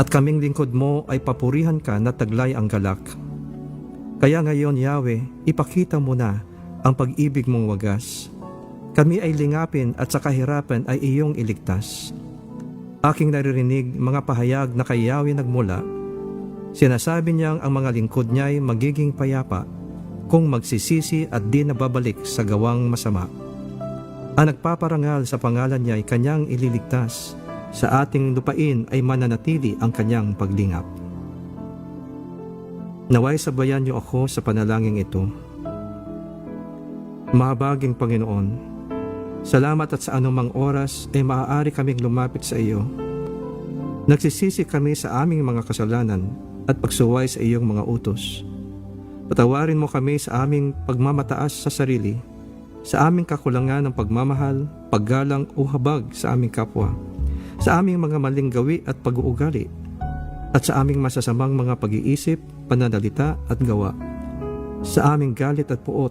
At kaming lingkod mo ay papurihan ka na taglay ang galak. Kaya ngayon, Yahweh, ipakita mo na ang pag-ibig mong wagas. Kami ay lingapin at sa kahirapan ay iyong iligtas. Aking naririnig mga pahayag na kay Yahweh nagmula. Sinasabi niyang ang mga lingkod niya ay magiging payapa kung magsisisi at di nababalik sa gawang masama. Ang nagpaparangal sa pangalan niya ay kanyang ililigtas. Sa ating lupain ay mananatili ang kanyang paglingap. Naway sabayan niyo ako sa panalangin ito. Mahabaging Panginoon, salamat at sa anumang oras ay maaari kaming lumapit sa iyo. Nagsisisi kami sa aming mga kasalanan at pagsuway sa iyong mga utos. Patawarin mo kami sa aming pagmamataas sa sarili, sa aming kakulangan ng pagmamahal, paggalang o habag sa aming kapwa, sa aming mga maling gawi at pag-uugali, at sa aming masasamang mga pag-iisip, pananalita at gawa, sa aming galit at puot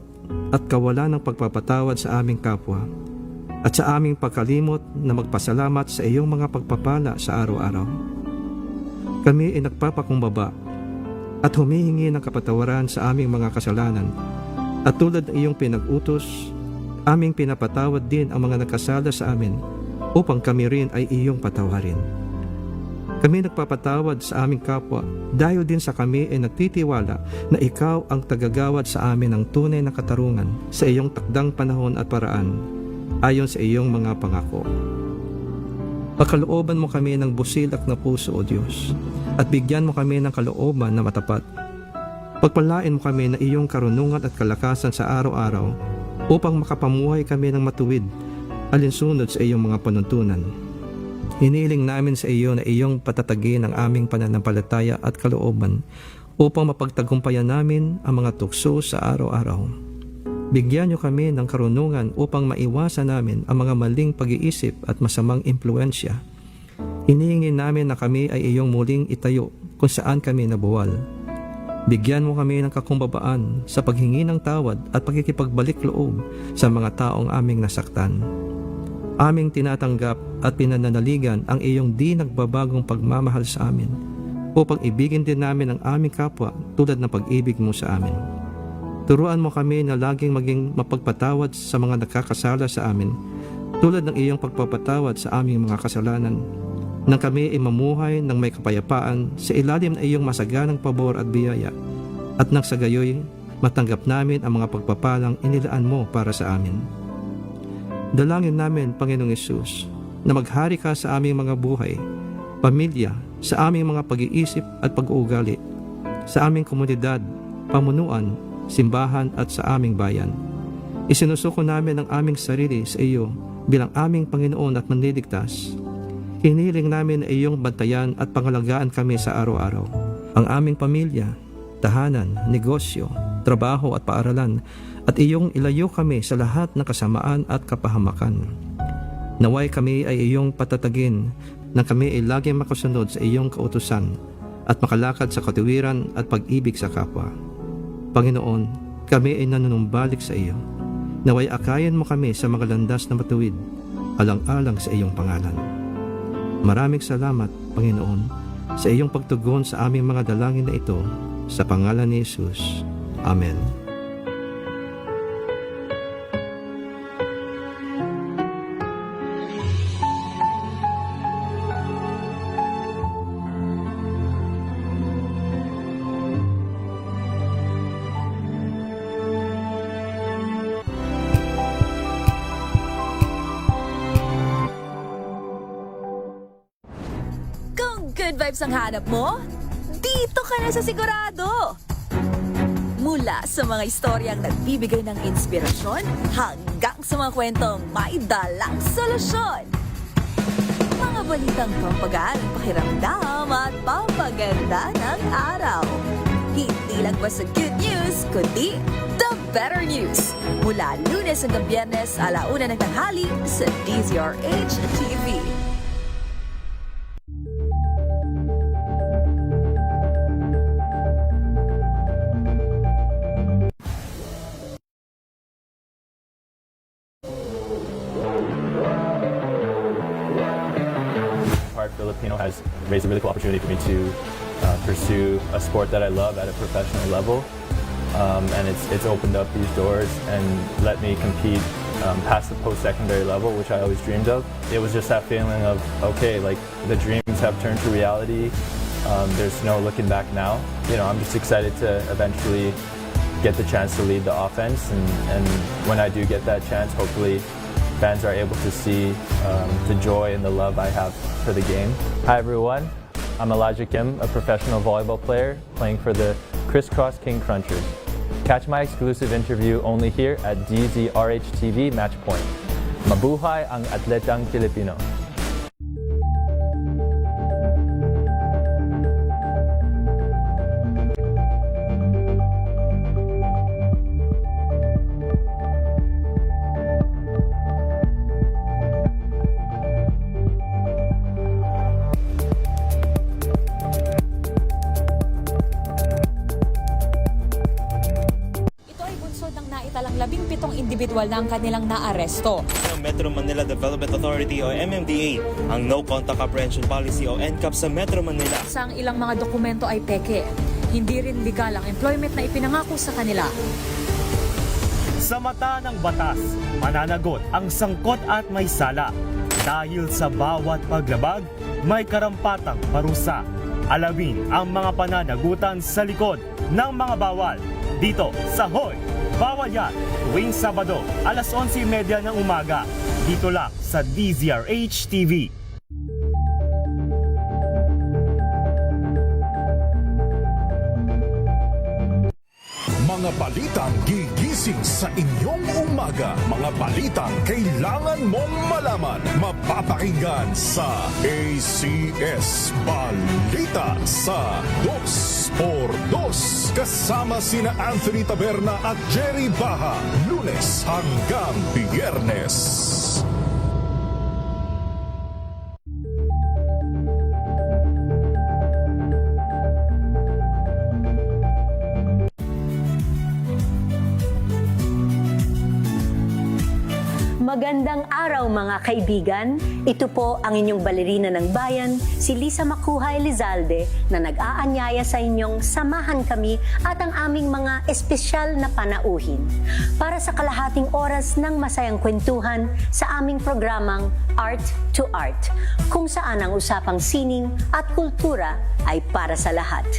at kawalan ng pagpapatawad sa aming kapwa, at sa aming pagkalimot na magpasalamat sa iyong mga pagpapala sa araw-araw. Kami ay nagpapakumbaba at humihingi ng kapatawaran sa aming mga kasalanan, at tulad ng iyong pinag-utos, aming pinapatawad din ang mga nagkasala sa amin upang kami rin ay iyong patawarin. Kami nagpapatawad sa aming kapwa dahil din sa kami ay nagtitiwala na ikaw ang tagagawad sa amin ng tunay na katarungan sa iyong takdang panahon at paraan ayon sa iyong mga pangako. Pakalooban mo kami ng busilak na puso, O Diyos, at bigyan mo kami ng kalooban na matapat. Pagpalain mo kami na iyong karunungan at kalakasan sa araw-araw upang makapamuhay kami ng matuwid alinsunod sa iyong mga panuntunan. Hiniling namin sa iyo na iyong patatagin ang aming pananampalataya at kalooban upang mapagtagumpayan namin ang mga tukso sa araw-araw. Bigyan niyo kami ng karunungan upang maiwasan namin ang mga maling pag-iisip at masamang impluensya. Hinihingi namin na kami ay iyong muling itayo kung saan kami nabuwal. Bigyan mo kami ng kakumbabaan sa paghingi ng tawad at pagkikipagbalik loob sa mga taong aming nasaktan. Aming tinatanggap at pinananaligan ang iyong di nagbabagong pagmamahal sa amin upang ibigin din namin ang aming kapwa tulad ng pag-ibig mo sa amin. Turuan mo kami na laging maging mapagpatawad sa mga nakakasala sa amin tulad ng iyong pagpapatawad sa aming mga kasalanan, nang kami ay mamuhay ng may kapayapaan sa ilalim ng iyong masaganang pabor at biyaya, at nang sa gayoy matanggap namin ang mga pagpapalang inilaan mo para sa amin. Dalangin namin, Panginoong Hesus, na maghari ka sa aming mga buhay, pamilya, sa aming mga pag-iisip at pag-uugali, sa aming komunidad, pamunuan, simbahan at sa aming bayan. Isinusuko namin ang aming sarili sa iyo bilang aming Panginoon at Manliligtas. Hiniling namin na iyong bantayan at pangalagaan kami sa araw-araw. Ang aming pamilya, tahanan, negosyo, trabaho at paaralan, at iyong ilayo kami sa lahat ng kasamaan at kapahamakan. Naway kami ay iyong patatagin na kami ay laging makasunod sa iyong kautusan at makalakad sa katuwiran at pag-ibig sa kapwa. Panginoon, kami ay nanunumbalik sa iyo. Naway akayan mo kami sa mga landas na matuwid, alang-alang sa iyong pangalan. Maraming salamat, Panginoon, sa iyong pagtugon sa aming mga dalangin na ito, sa pangalan ni Jesus. Amen. Kung good vibes ang hanap mo, dito ka na sa sigurado! Mula sa mga istoryang nagbibigay ng inspirasyon hanggang sa mga kwentong may dalang solusyon. Mga balitang pampagaan, pakiramdam at pampaganda ng araw. Hindi lang basta good news, kundi the better news. Mula Lunes hanggang Biyernes, 1:00 ng tanghali sa DZRH TV. Part Filipino has raised a really cool opportunity for me to pursue a sport that I love at a professional level. And it's opened up these doors and let me compete past the post-secondary level, which I always dreamed of. It was just that feeling of, okay, like the dreams have turned to reality. There's no looking back now. You know, I'm just excited to eventually get the chance to lead the offense, and when I do get that chance, hopefully fans are able to see the joy and the love I have for the game. Hi everyone, I'm Elijah Kim, a professional volleyball player playing for the Crisscross King Crunchers. Catch my exclusive interview only here at DZRH TV Matchpoint. Mabuhay ang atletang Pilipino. Ito ay bunsod ng naitalang 17 individual na ang kanilang naaresto. Ng Metro Manila Development Authority o MMDA ang No Contact Apprehension Policy o NCAP sa Metro Manila. Sa ilang mga dokumento ay peke. Hindi rin legal ang employment na ipinangako sa kanila. Sa mata ng batas, mananagot ang sangkot at may sala. Dahil sa bawat paglabag, may karampatang parusa. Alamin ang mga pananagutan sa likod ng mga bawal. Dito sa Hoy! Bawal Yan! Tuwing Sabado, alas 11:30 ng umaga. Dito lang sa DZRH TV. Mga balitang gigising sa inyong umaga. Mga balitang kailangan mong malaman. Mapapakinggan sa ACS Balita sa 2x2. Kasama sina Anthony Taberna at Jerry Baha. Lunes hanggang Biyernes. Magandang araw mga kaibigan. Ito po ang inyong balerina ng bayan, si Lisa Makuha Elizalde, na nag-aanyaya sa inyong samahan kami at ang aming mga espesyal na panauhin para sa kalahating oras ng masayang kwentuhan sa aming programang Art to Art, kung saan ang usapang sining at kultura ay para sa lahat.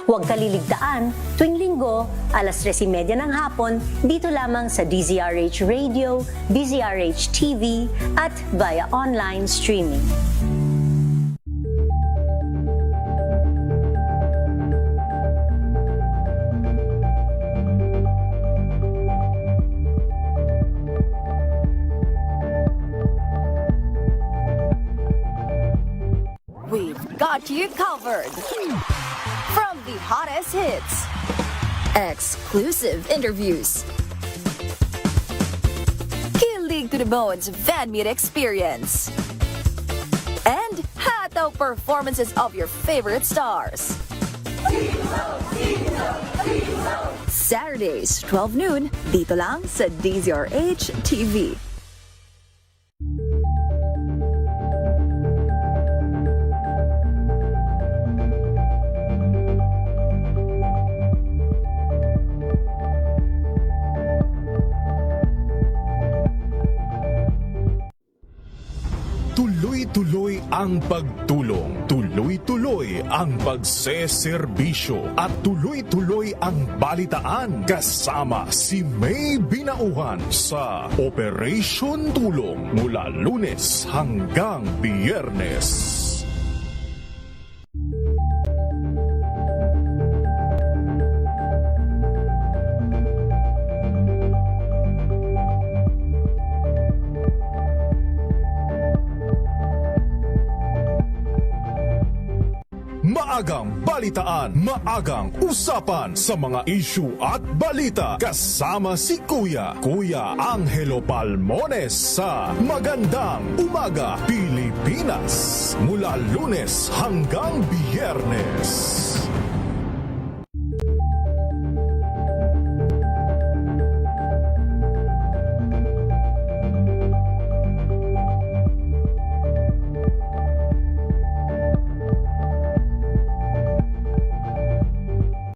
Huwag kaliligtaan, tuwing linggo, alas 3:30 ng hapon, dito lamang sa DZRH Radio, DZRH TV, at via online streaming. We've got you covered. From the hottest hits, exclusive interviews, kilig to the bones fan meet experience, and hataw performances of your favorite stars. Saturdays, 12 noon, dito lang sa DZRH TV. Tuloy-tuloy ang pagtulong, tuloy-tuloy ang pagseserbisyo, at tuloy-tuloy ang balitaan kasama si May Binauhan sa Operation Tulong mula Lunes hanggang Biyernes. Maagang balitaan, maagang usapan sa mga issue at balita kasama si Kuya Angelo Palmones sa Magandang Umaga Pilipinas mula Lunes hanggang Biyernes.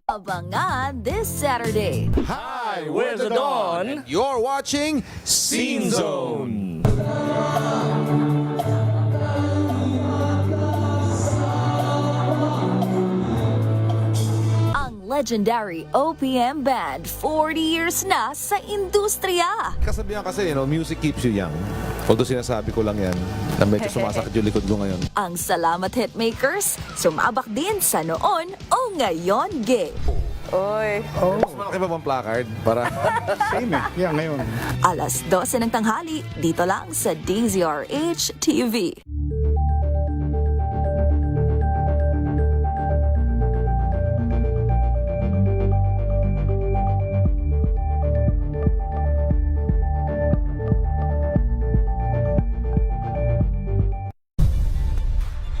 Abangan this Saturday. Hi, we're the Dawn. You're watching Scene Zone. Ang legendary OPM Band, 40 years na sa industriya. Kasabihan kasi, music keeps you young. Although sinasabi ko lang yan, na medyo sumasakit yung likod ko ngayon. Ang Salamat Hitmakers, sumabak din sa noon o ngayon gig. Mas malaki pa bang placard? Para... Same eh. Yeah, ngayon. Alas 12 ng tanghali, dito lang sa DZRH TV.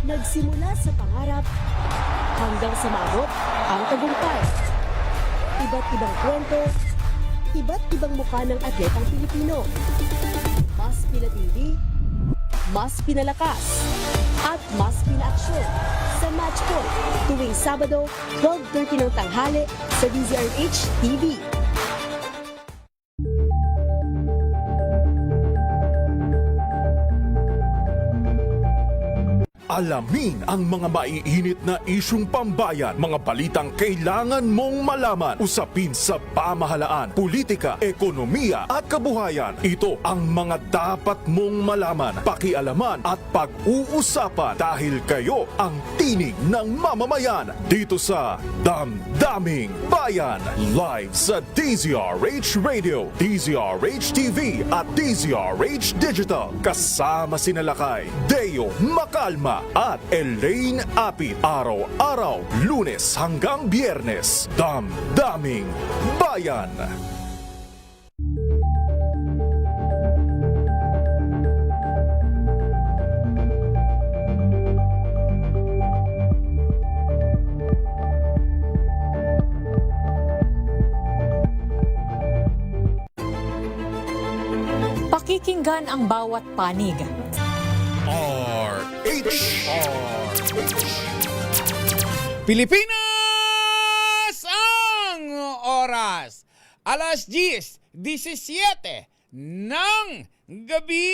Nagsimula sa pangarap hanggang sa maabot ang tagumpay. Iba't ibang kwento, iba't ibang mukha ng atletang Pilipino. Mas pinatindi, mas pinalakas, at mas pinaaksyon sa Match Point tuwing Sabado, 12:30 ng tanghali sa DZRH TV. Alamin ang mga maiinit na isyung pambayan, mga balitang kailangan mong malaman, usapin sa pamahalaan, politika, ekonomiya at kabuhayan. Ito ang mga dapat mong malaman, pakialaman at pag-uusapan dahil kayo ang tinig ng mamamayan dito sa Damdaming Bayan. Live sa DZRH Radio, DZRH TV at DZRH Digital. Kasama sina Lakay, Deo Macalma at Elaine Apit. Araw-araw, Lunes hanggang Biyernes. Damdaming Bayan. Pakikinggan ang bawat panig. Pilipinas ang oras. Alas 10:17 ng gabi.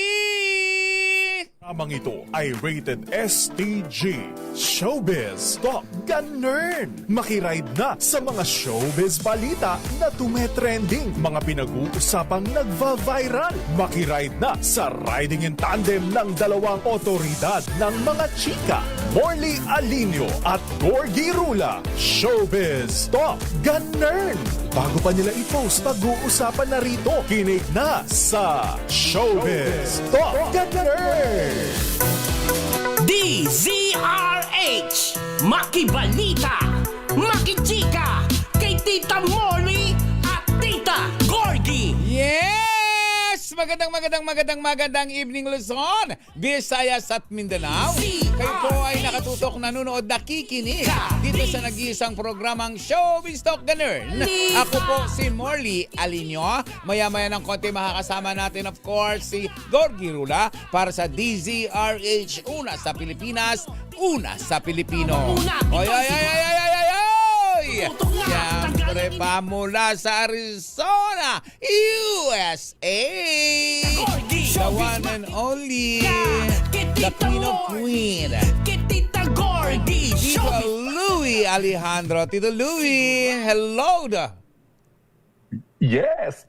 Amang ito ay rated STG. Showbiz Talk Ganern. Makiride na sa mga showbiz balita na tumetrending, mga pinag-uusapang nagva-viral. Makiride na sa riding in tandem ng dalawang otoridad ng mga chika, Morley Alinio at Gorgie Rula. Showbiz Talk Ganern. Bago pa nila i-post, pag-uusapan na rito. Kinig na sa Showbiz Talk Ganern. DZRH Makibalita, Makichika, kay Tita Molly at Tita Gorgie. Yes! Magandang evening Luzon, Visayas at Mindanao. Kayo po ay nakatutok, nanonood, nakikinig dito sa nag-iisang programang Showbiz Talk Ganern. Ako po si Morley Alinio. Maya-maya ng konti makakasama natin of course si Gorgie Rula para sa DZRH, una sa Pilipinas, una sa Pilipino. Oy! Siyempre pa mula sa Arizona, USA, the one and only, the Queen of Queen, Tita Gorgie. Tito Louie Alejandro. Tito Louie, hello da. Yes!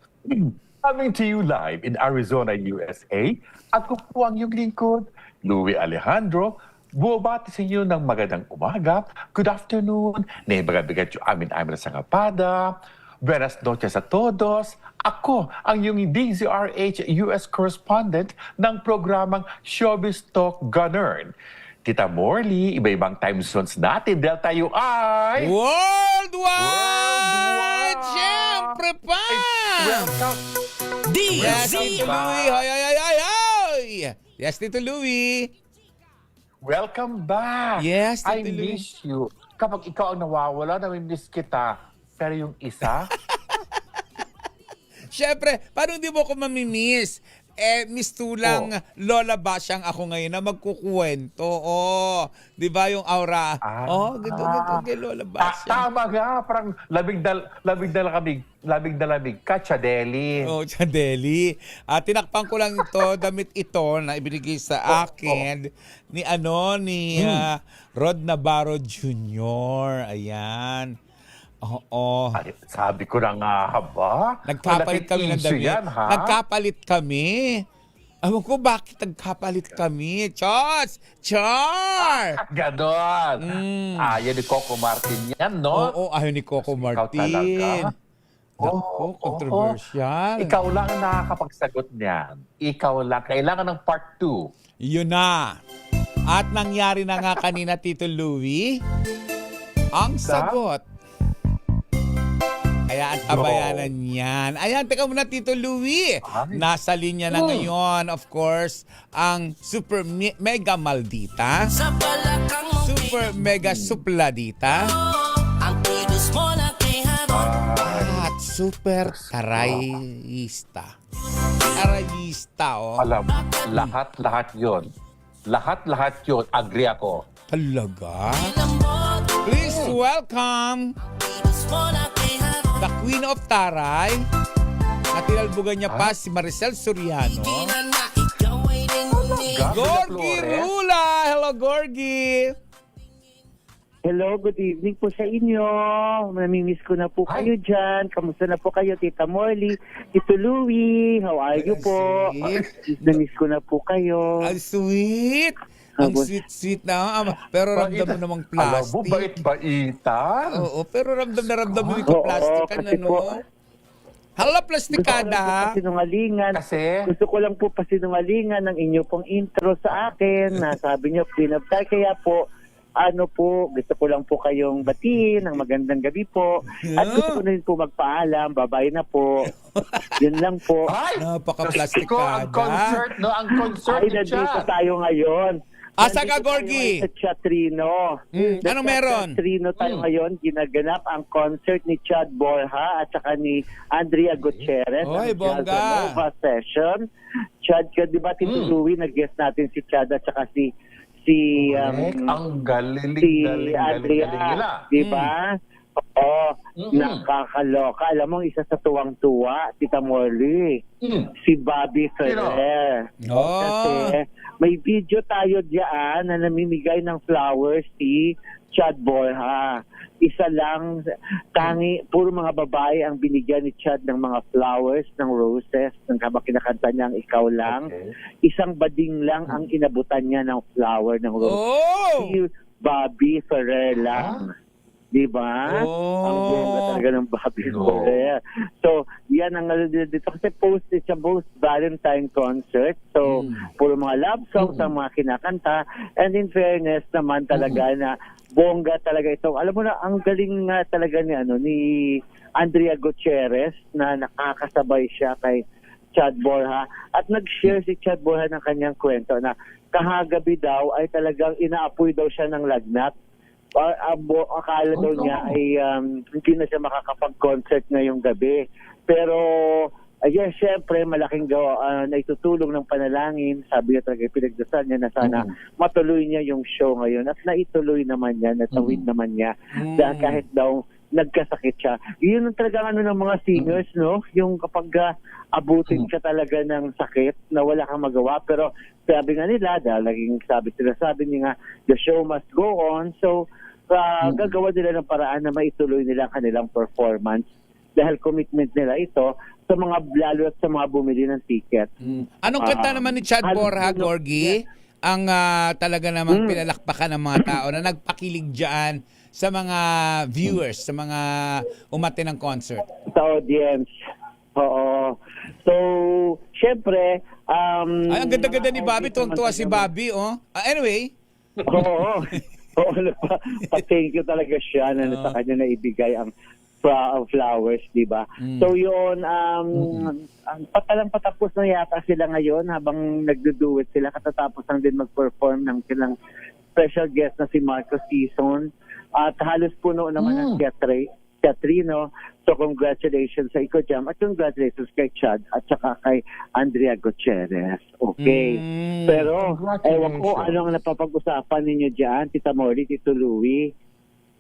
Coming to you live in Arizona, USA. Ako po ang iyong lingkod, Louie Alejandro. Bumabati sa inyo ng magandang umaga, good afternoon, naibaga-bigat yung amin na sa kapada, buenas noches a todos. Ako ang iyong DZRH US correspondent ng programang Showbiz Talk Ganern. Tita Morley, iba-ibang time zones natin dahil tayo ay... Worldwide! Siyempre pa! Welcome! Yes, Tito Louie! Hoy! Yes, Tito Louie! Welcome back! Yes, I Tito Louie. miss you. Kapag ikaw ang nawawala, nami-miss kita. Pero yung isa... Siyempre, paano hindi mo ko mamimiss? Miss Tulang Lola Basyang ako ngayon na magkukwento. Di ba yung aura? Ganda kay Lola Basyang. Tama nga, parang labing dalamig. Kachadeli. Chadeli. Tinakpan ko lang ito, damit ito na ibinigay sa akin ni Rod Navarro Jr. Ayan. Ay, sabi ko na nga ba? Nagkapalit kami ng damit. Nagkapalit kami. Ewan ko bakit nagkapalit kami. Char! Ganon. Ayaw ni Coco Martin yan, no? Oo, ayaw ni Coco Martin. talaga. Controversial. Ikaw lang ang nakakapagsagot niyan. Ikaw lang. Kailangan ng part 2. Yun na. At nangyari na nga kanina, Tito Louie. Ang sagot. Ayan, tabayanan yan. Ayan, teka muna, Tito Louie. Nasa linya na ngayon, of course, ang Super Mega Maldita, Super Mega Supladita, at Super Tarayista. Alam, lahat yun. Lahat yun. Agree ako. Talaga? Please welcome the Queen of Taray, na tinalbugan niya pa si Maricel Soriano. Gorgie Rula! Hello, Gorgie! Hello, good evening po sa inyo. Namimiss ko na po kayo dyan. Kamusta na po kayo, Tita Morley? Tito Louie, how are you po? Namiss ko na po kayo. Ang sweet! Ang sweet-sweet na. Pero ramdam mo namang plastic. Alam mo, bait-baitan. Oo, pero ramdam na ramdam mo yung plastikan, ano? Hala, plastikada. Gusto ko lang po pasinungalingan ng inyo pong intro sa akin na sabi niyo, Queen of Taray. Kaya po, gusto ko lang po kayong batiin ng magandang gabi po. At gusto ko na rin po magpaalam. Babay na po. Yun lang po. Napaka-plastikada. Ang concert ni Chad. Ay, nandito tayo ngayon. Asa ka, Gorgie? Sa Chatrino. Anong meron? Sa Chatrino tayo ngayon, ginaganap ang concert ni Chad Borja at saka ni Andrea Gutierrez. Oy, bongga. Nova session. Chad, di ba, Tito Louie, nag-guest natin si Chad at saka si ang galing Andrea, di ba? Nakakaloka. Alam mo, isa sa tuwang-tuwa, Tita Morley, si Bobby Ferrer. Kasi may video tayo diyan na namimigay ng flowers si Chad Borja. Isa lang, puro mga babae ang binigyan ni Chad ng mga flowers, ng roses, ng kinakanta niya ang Ikaw Lang. Isang bading lang ang inabutan niya ng flower, ng roses. Si Bobby Ferrer lang. Diba? Ang bongga talaga ng Bobby Ferrer. So, yan ang dito. Kasi it's a post-Valentine concert. So, puro mga love songs ang mga kinakanta. And in fairness naman talaga na bongga talaga ito. Alam mo na, ang galing nga talaga ni Andrea Gutierrez na nakakasabay siya kay Chad Borja. At nag-share si Chad Borja ng kanyang kwento na kahagabi daw ay talagang inaapoy daw siya ng lagnat. Akala daw niya ay hindi na siya makakapag-concert ngayong gabi. Pero, ayan, syempre, malaking na itutulong ng panalangin. Sabi niya talaga, pinagdasal niya na sana matuloy niya yung show ngayon. At naituloy naman niya, natawid naman niya. Dahil kahit daw nagkasakit siya. Yun ang talaga ng mga singers, no? Yung kapag abutin ka talaga ng sakit na wala kang magawa. Pero sabi nga nila, dahil laging sabi niya nga, the show must go on. So, gagawa nila ng paraan na maituloy nila kanilang performance dahil commitment nila ito sa mga lalo at sa mga bumili ng ticket. Anong kanta naman ni Chad Borja, Gorgie? Ang talaga namang pinalakpakan ng mga tao na nagpakilig dyan sa mga viewers, sa mga umate ng concert? Sa audience. Oo. So, syempre, ay, ang ganda-ganda ni Bobby. Tuwang-tuwa si Bobby, anyway. Oo. Pa-thank you talaga siya na sa kanya na ibigay ang flowers, di ba? So yun, patapos na yata sila ngayon habang nagduduet sila. Katatapos lang din mag-perform ng silang special guest na si Marco Season. At halos puno naman ang Catrino. So congratulations sa Iko Jam at congratulations kay Chad at saka kay Andrea Gutierrez. Okay. Pero ewan ko ano ang napapag-usapan ninyo dyan, Tita Molly, Tito Louie.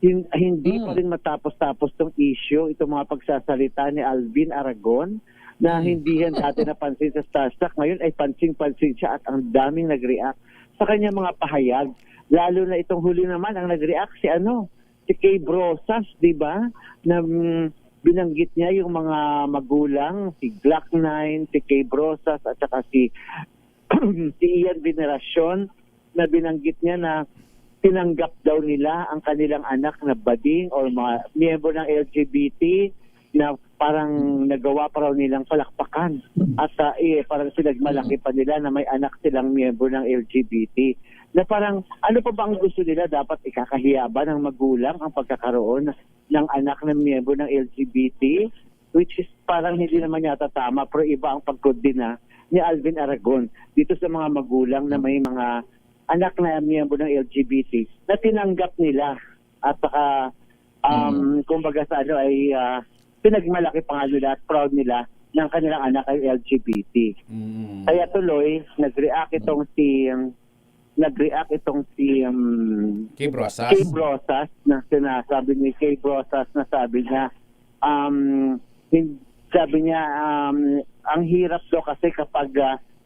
Hindi pa rin matapos-tapos tong issue, itong mga pagsasalita ni Alvin Aragon na hindi yan dati napansin sa Starstruck. Ngayon ay pansing-pansin siya at ang daming nag-react sa kanya mga pahayag. Lalo na itong huli naman ang nag-react si Kay Brosas, di ba? Na binanggit niya yung mga magulang, si Glock 9, si Kay Brosas at saka si Ian Veneracion, na binanggit niya na tinanggap daw nila ang kanilang anak na bading o mga miyembro ng LGBT na parang nagawa pa raw nilang palakpakan at parang sinagmalaki pa nila na may anak silang miyembro ng LGBT. Na parang ano pa ba ang gusto nila? Dapat ikakahiya ba ng magulang ang pagkakaroon ng anak ng miyembro ng LGBT? Which is parang hindi naman yata tama, pero iba ang pagkondena ni Alvin Aragon dito sa mga magulang na may mga anak na miyembro ng LGBT na tinanggap nila at saka kumbaga sa ay pinagmalaki pa nga nila at proud nila ng kanilang anak ay LGBT. Kaya tuloy nag-react itong si Kay Brosas. Kay Brosas na sinasabi ni Kay Brosas na sabi niya ang hirap daw kasi kapag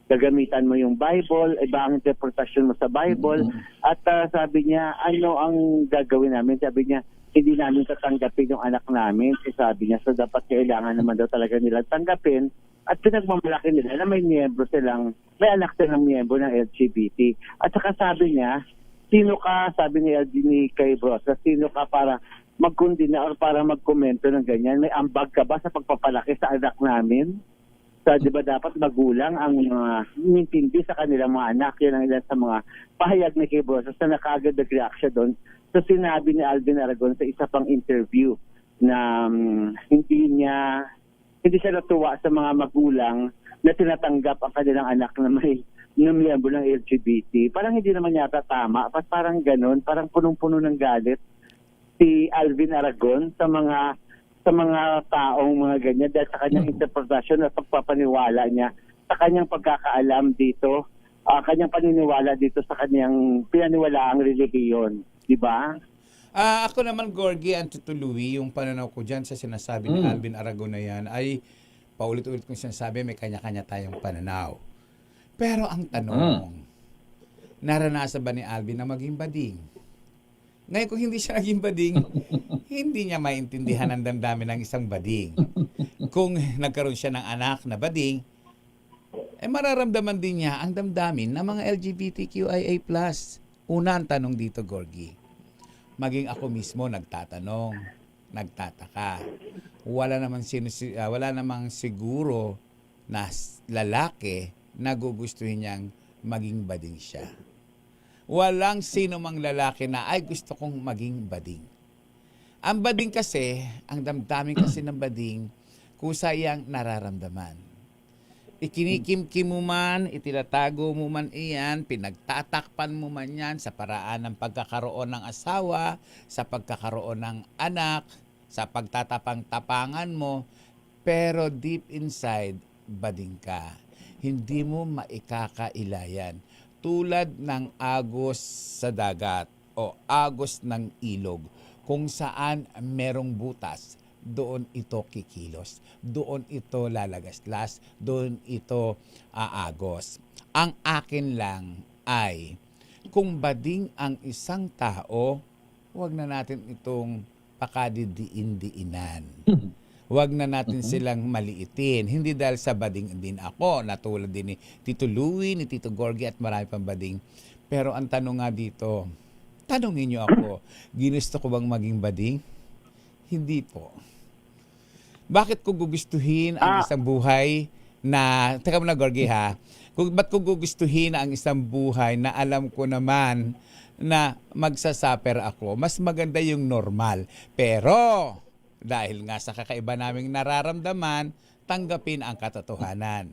gagamitan mo yung Bible, iba ang interpretasyon mo sa Bible. At sabi niya, ano ang gagawin namin? Sabi niya, hindi namin tatanggapin yung anak namin. Sabi niya, so dapat kailangan naman daw talaga nila tanggapin. At pinagmamalaki nila na may anak silang miyembro ng LGBT. At saka sabi niya, sino ka, sabi ni Kay Brosas, sino ka para magkundina or para magkomento ng ganyan? May ambag ka ba sa pagpapalaki sa anak namin? So, di ba dapat magulang ang nintindi sa kanilang mga anak? Yan ang ilan sa mga pahayag ni Kay Brosas na nakagad nag-react siya doon. So, sinabi ni Alvin Aragon sa isa pang interview na hindi siya natuwa sa mga magulang na tinatanggap ang kanilang anak na may miyembro ng LGBT. Parang hindi naman yata tama. Parang ganun. Parang punong-puno ng galit si Alvin Aragon sa mga taong mga ganyan dahil sa kanyang interpretasyon at pagpapaniwala niya sa kanyang pagkakaalam dito, kanyang paniniwala dito sa kanyang pinaniwalaang relihiyon. Di ba? Ako naman, Gorgie, ang tutuluwi yung pananaw ko dyan sa sinasabi ni Alvin Aragon na yan ay paulit-ulit kong sinasabi, may kanya-kanya tayong pananaw. Pero ang tanong, naranasan ba ni Alvin na maging bading? Ngayon kung hindi siya naging bading, hindi niya maintindihan ang damdamin ng isang bading. Kung nagkaroon siya ng anak na bading, mararamdaman din niya ang damdamin ng mga LGBTQIA+. Una ang tanong dito, Gorgie. Maging ako mismo nagtatanong, nagtataka. Wala namang siguro na lalaki na gugustuhin niyang maging bading siya. Walang sino mang lalaki na ay gusto kong maging bading. Ang bading kasi, ang damdamin kasi ng bading, kusa yang nararamdaman. Ikinikim-kim mo man, itinatago mo man iyan, pinagtatakpan mo man yan sa paraan ng pagkakaroon ng asawa, sa pagkakaroon ng anak, sa pagtatapang-tapangan mo, pero deep inside, bading ka. Hindi mo maikakailayan. Tulad ng agos sa dagat o agos ng ilog, kung saan merong butas, doon ito kikilos, doon ito lalagaslas, doon ito aagos. Ang akin lang ay, kung bading ang isang tao, huwag na natin itong pakadidiin-diinan. Huwag na natin silang maliitin. Hindi dahil sa bading din ako, natulad din ni Tito Louie, ni Tito Gorgie at marami pang bading. Pero ang tanong nga dito, tanongin niyo ako, ginusto ko bang maging bading? Hindi po. Bakit ko gugustuhin ang isang buhay na, teka muna Gorgie ha, ba't ko gugustuhin ang isang buhay na alam ko naman na magsasaper ako? Mas maganda yung normal. Pero, dahil nga sa kakaiba naming nararamdaman, tanggapin ang katotohanan.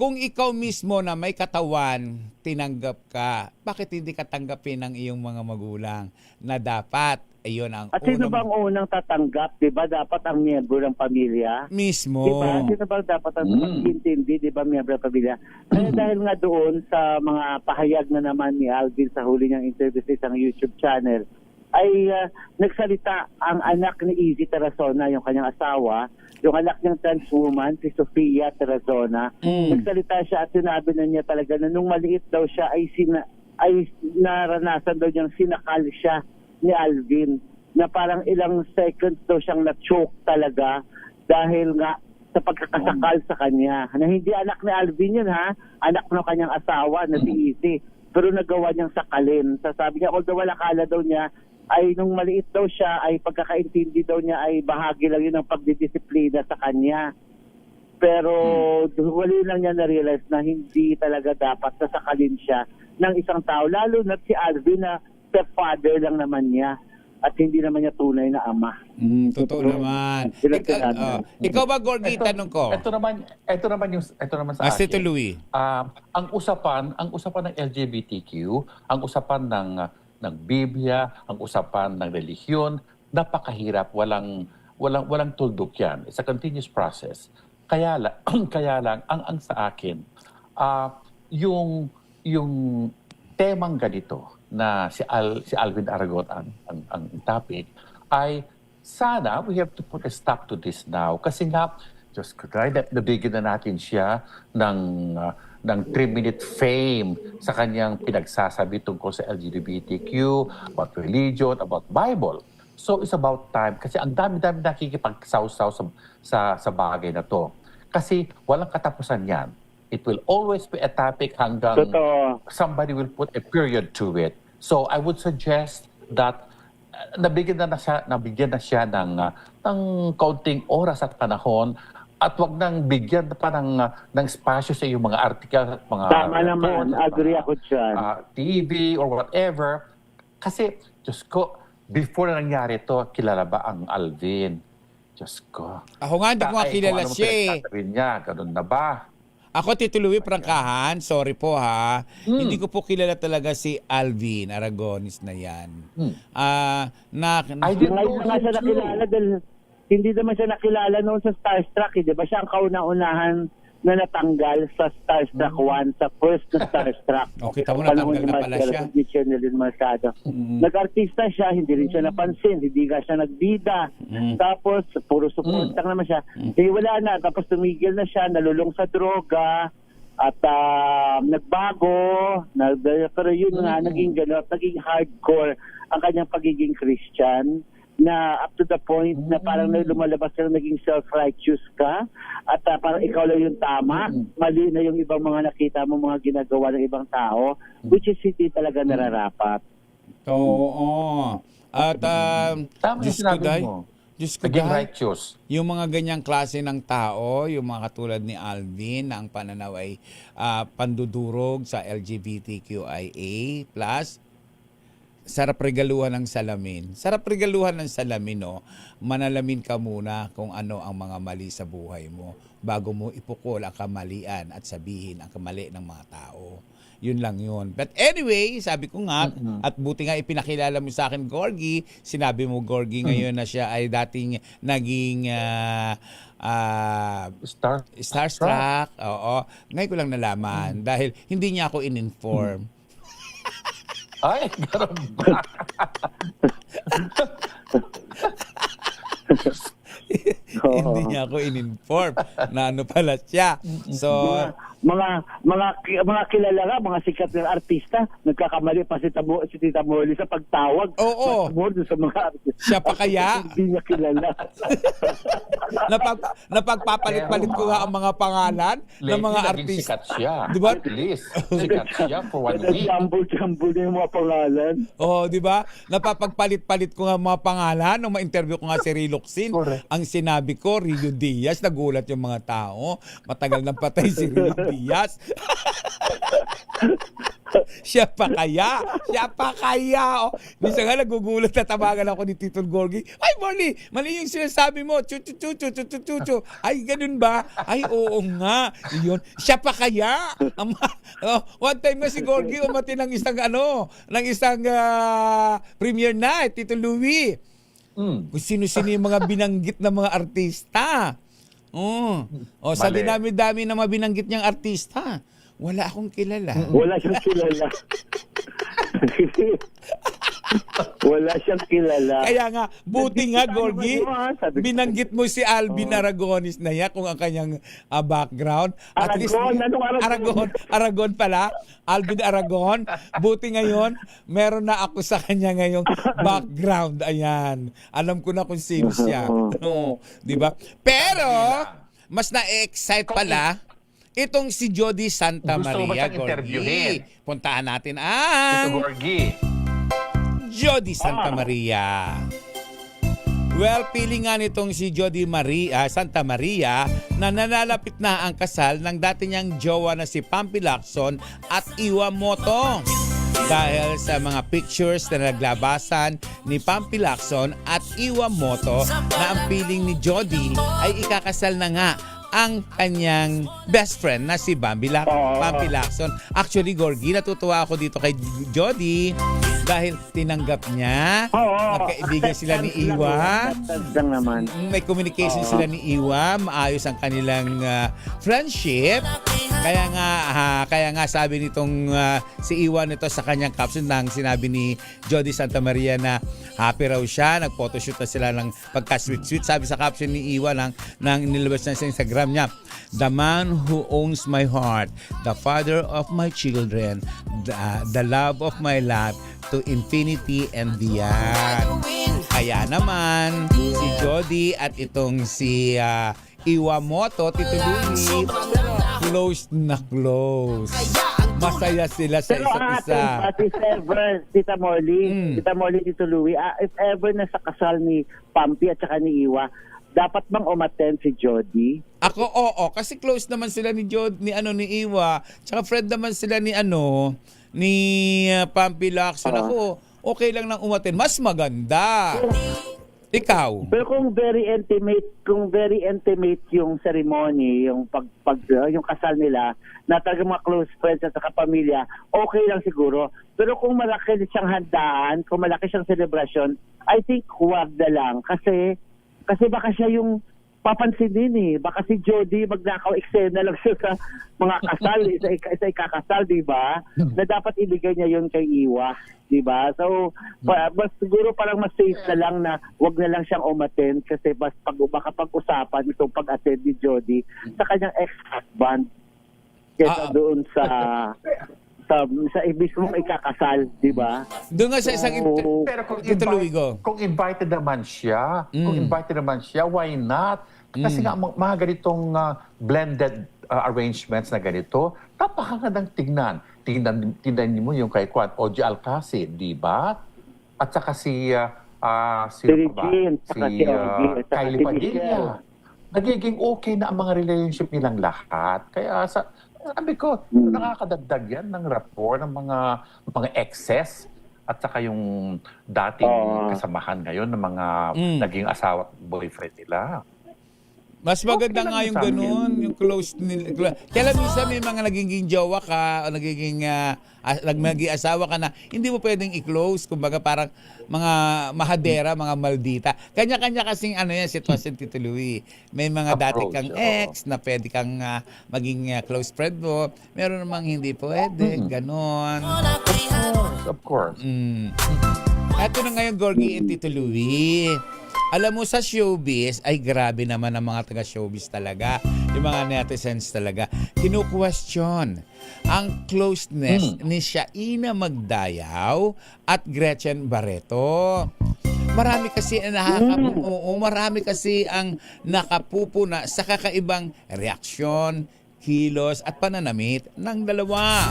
kung ikaw mismo na may katawan, tinanggap ka, bakit hindi ka tanggapin ng iyong mga magulang na dapat, ayun ang At sino bang unang tatanggap? Di ba dapat ang miyembro ng pamilya? mismo. Di ba? Sino bang dapat ang mag-intindi? Di ba miyembro ng pamilya? Kaya dahil nga doon sa mga pahayag na naman ni Alvin sa huli niyang interview sa isang YouTube channel, ay nagsalita ang anak ni Izzy Tarazona, yung kanyang asawa, yung anak niyang trans woman, si Sofia Tarazona. Nagsalita siya at sinabi na niya talaga na nung maliit daw siya ay naranasan daw niyang sinakal siya ni Alvin, na parang ilang seconds daw siyang na-choke talaga dahil nga sa pagkakasakal sa kanya. Na hindi anak ni Alvin yun ha, anak ng kanyang asawa na si Izzy. Pero nagawa niyang sakalin. Sasabi niya, although wala kala daw niya, ay nung maliit daw siya, ay pagkakaintindi daw niya ay bahagi lang yun ng pagdidisiplina sa kanya. Pero huli lang niya na-realize na hindi talaga dapat sasakalin siya ng isang tao. Lalo na si Alvin na stepfather lang naman niya at hindi naman niya tunay na ama. Totoo naman. Ikaw ba, Gorgie, tanong ko? Ito naman sa Tito akin. Louie. Ang usapan ng LGBTQ, ang usapan ng Biblia, ang usapan ng relihiyon, napakahirap, walang tuldok yan. It's a continuous process. Kaya lang ang sa akin, yung temang ganito na si Alvin Aragon ang topic ay sana we have to put a stop to this now kasi nga just nabigyan na natin siya ng 3-minute fame sa kanyang pinagsasabi tungkol sa LGBTQ, about religion, about Bible. So it's about time kasi ang dami-dami nakikipagsaw-saw sa bagay na to. Kasi walang katapusan yan. It will always be a topic hanggang somebody will put a period to it. So I would suggest that nabigyan na siya ng kaunting oras at panahon at wag nang bigyan pa ng espasyo sa iyong mga article at mga tama naman, agree ako dyan. TV or whatever. Kasi, Diyos ko, before na nangyari to, kilala ba ang Alvin? Diyos ko. Ako nga, hindi ko nga kilala siya eh. Niya, ganun na ba? Ako, Tito Louie, prangkahan, sorry po ha. Hindi ko po kilala talaga si Alvin Aragonis na yan. Hindi naman siya nakilala noon sa Starstruck, di ba? Siya ang kauna-unahan na natanggal sa Starstruck 1, sa first na Starstruck. Okay, tamo natanggal na pala siya. Nag-artista siya, hindi rin siya napansin, hindi nga siya nagbida. Tapos, puro support lang naman siya. Wala na, tapos tumigil na siya, nalulong sa droga, at nagbago, pero yun nga, naging gano'n, naging hardcore ang kanyang pagiging Christian, na up to the point na parang lumalabas ka, naging self-righteous ka at parang ikaw lang yung tama, mali na yung ibang mga nakita mo, mga ginagawa ng ibang tao, which is hindi talaga nararapat. Oo. At tama yung sinabi mo. Naging righteous. Yung mga ganyang klase ng tao, yung mga katulad ni Alvin, na ang pananaw ay pandudurog sa LGBTQIA+, sarap regaluhan ng salamin. Sarap regaluhan ng salamin, no? Manalamin ka muna kung ano ang mga mali sa buhay mo bago mo ipukol ang kamalian at sabihin ang kamali ng mga tao. Yun lang yun. But anyway, sabi ko nga, at buti nga ipinakilala mo sa akin, Gorgie, sinabi mo, Gorgie, ngayon na siya ay dating naging starstruck. Oo. Ngayon ko lang nalaman dahil hindi niya ako in-inform. Ay, gano'n ba? Hindi niya ako in-inform na ano pala siya. So, mga kilala nga, mga sikat na artista, nagkakamali pa si Tita Molly sa pagtawag. Oo. Sa mga artista. Siya pa kaya? Hindi niya kilala. Napagpapalit-palit ko nga ang mga pangalan ng mga artista. Sikat siya. Diba? At least, sikat siya for 1 week. Jumble na yung mga pangalan. Oo, di ba? Napapagpalit-palit ko nga mga pangalan nung ma-interview ko nga si Riloxin. Ang sinabi ko, Rio Diaz, nagulat yung mga tao. Matagal nang patay si Rio Diaz. Diaz. Siya pa kaya. Oh. Minsan nga nagugulat na tawagan ako ni Tito Gorgie. Ay, Morley, mali yung sinasabi mo. Chu. Ay, ganun ba? Ay, oo nga. Yun. Siya pa kaya. One time nga si Gorgie umati ng isang premiere night, Tito Louie. Kung sino-sino yung mga binanggit na mga artista. Sabi namin dami na mga binanggit niyang artista. Wala akong kilala. Wala siyang kilala. Wala siyang kilala. Kaya nga, buti nga, Gorgie, binanggit mo si Alvin Aragonis na yan kung ang kanyang background. At least, Aragon pala. Alvin Aragon. Buti ngayon, meron na ako sa kanya ngayong background. Ayan. Alam ko na kung sino siya. Di ba? Pero, mas na-excite pala itong si Jody Santa Maria, Gorgie. Puntahan natin ang Jody Santa Maria. Well, piling nga nitong si Jody Santa Maria na nalalapit na ang kasal ng dati niyang jowa na si Pampi Lacson at Iwa Moto. Dahil sa mga pictures na naglabasan ni Pampi Lacson at Iwa Moto na ang piling ni Jody ay ikakasal na nga ang kanyang best friend na si Pampi Lacson. Actually, Gorgie, natutuwa ako dito kay Jody dahil tinanggap niya. Magkaibigan sila ni Iwa. May communication sila ni Iwa. Maayos ang kanilang friendship. Kaya nga sabi nitong si Iwa nito sa kanyang caption nang sinabi ni Jody Santa Maria na happy raw siya. Nag-photoshoot na sila ng pagka-sweet-sweet. Sabi sa caption ni Iwa nang nilabas na sa Instagram niya, "The man who owns my heart, the father of my children, the love of my life, to infinity and beyond." Kaya naman, si Jody at itong si Iwa Moto, Tito Louie, close na close. Masaya sila sa isa't isa. If ever, Tita Molly, Tito Louie, if ever na sa kasal ni Pampi at saka ni Iwa, dapat bang umattend si Jody? Ako, oo. Kasi close naman sila ni Iwa. Tsaka friend naman sila ni Pampi Lacson. Ako, okay lang nang umattend. Mas maganda. Ikaw? Pero kung very intimate yung ceremony, yung yung kasal nila, na talagang mga close friends at saka pamilya, okay lang siguro. Pero kung malaki siyang handaan, kung malaki siyang celebration, I think huwag na lang. Kasi baka siya yung papansinin Baka si Jody magnakaw eksena lang siya sa mga kasal, isa ikakasal, di ba? Na dapat ibigay niya yun kay Iwa, di ba? So, siguro parang mas safe na lang na wag na lang siyang umattend kasi baka pag-usapan itong pag-attend ni Jody sa kanyang ex-husband kesa doon sa mismong ikakasal, di ba? Doon nga sa isang pero kung invited naman siya, why not? Kasi nga mga ganitong blended arrangements na ganito, napakagandang tignan. Tignan mo yung kay Ogie Alcacid, di ba? At saka si Kylie Padilla. Nagiging okay na ang mga relationship nilang lahat. Kaya sabi ko, nakakadagdag yan ng rapport ng mga exes at saka yung dating kasamahan ngayon ng mga naging asawa at boyfriend nila. Mas maganda nga yung ganun, yung close nila. Kaya minsan may mga nagiging jowa ka o nagiging asawa ka na hindi mo pwedeng i-close. Kumbaga parang mga mahadera, mga maldita. Kanya-kanya kasing yan, sitwasyon, Tito Louie. May mga dati kang ex na pwede kang maging close friend mo. Meron namang hindi pwede. Ganon. Of course. Ito na ngayon, Gorgie and Tito Louie. Alam mo, sa showbiz, ay grabe naman ang mga taga-showbiz talaga. Yung mga netizens talaga. Kinu-question ang closeness ni Shaina Magdayaw at Gretchen Barreto. Marami kasi ang nakapupuna sa kakaibang reaksyon, kilos at pananamit ng dalawa.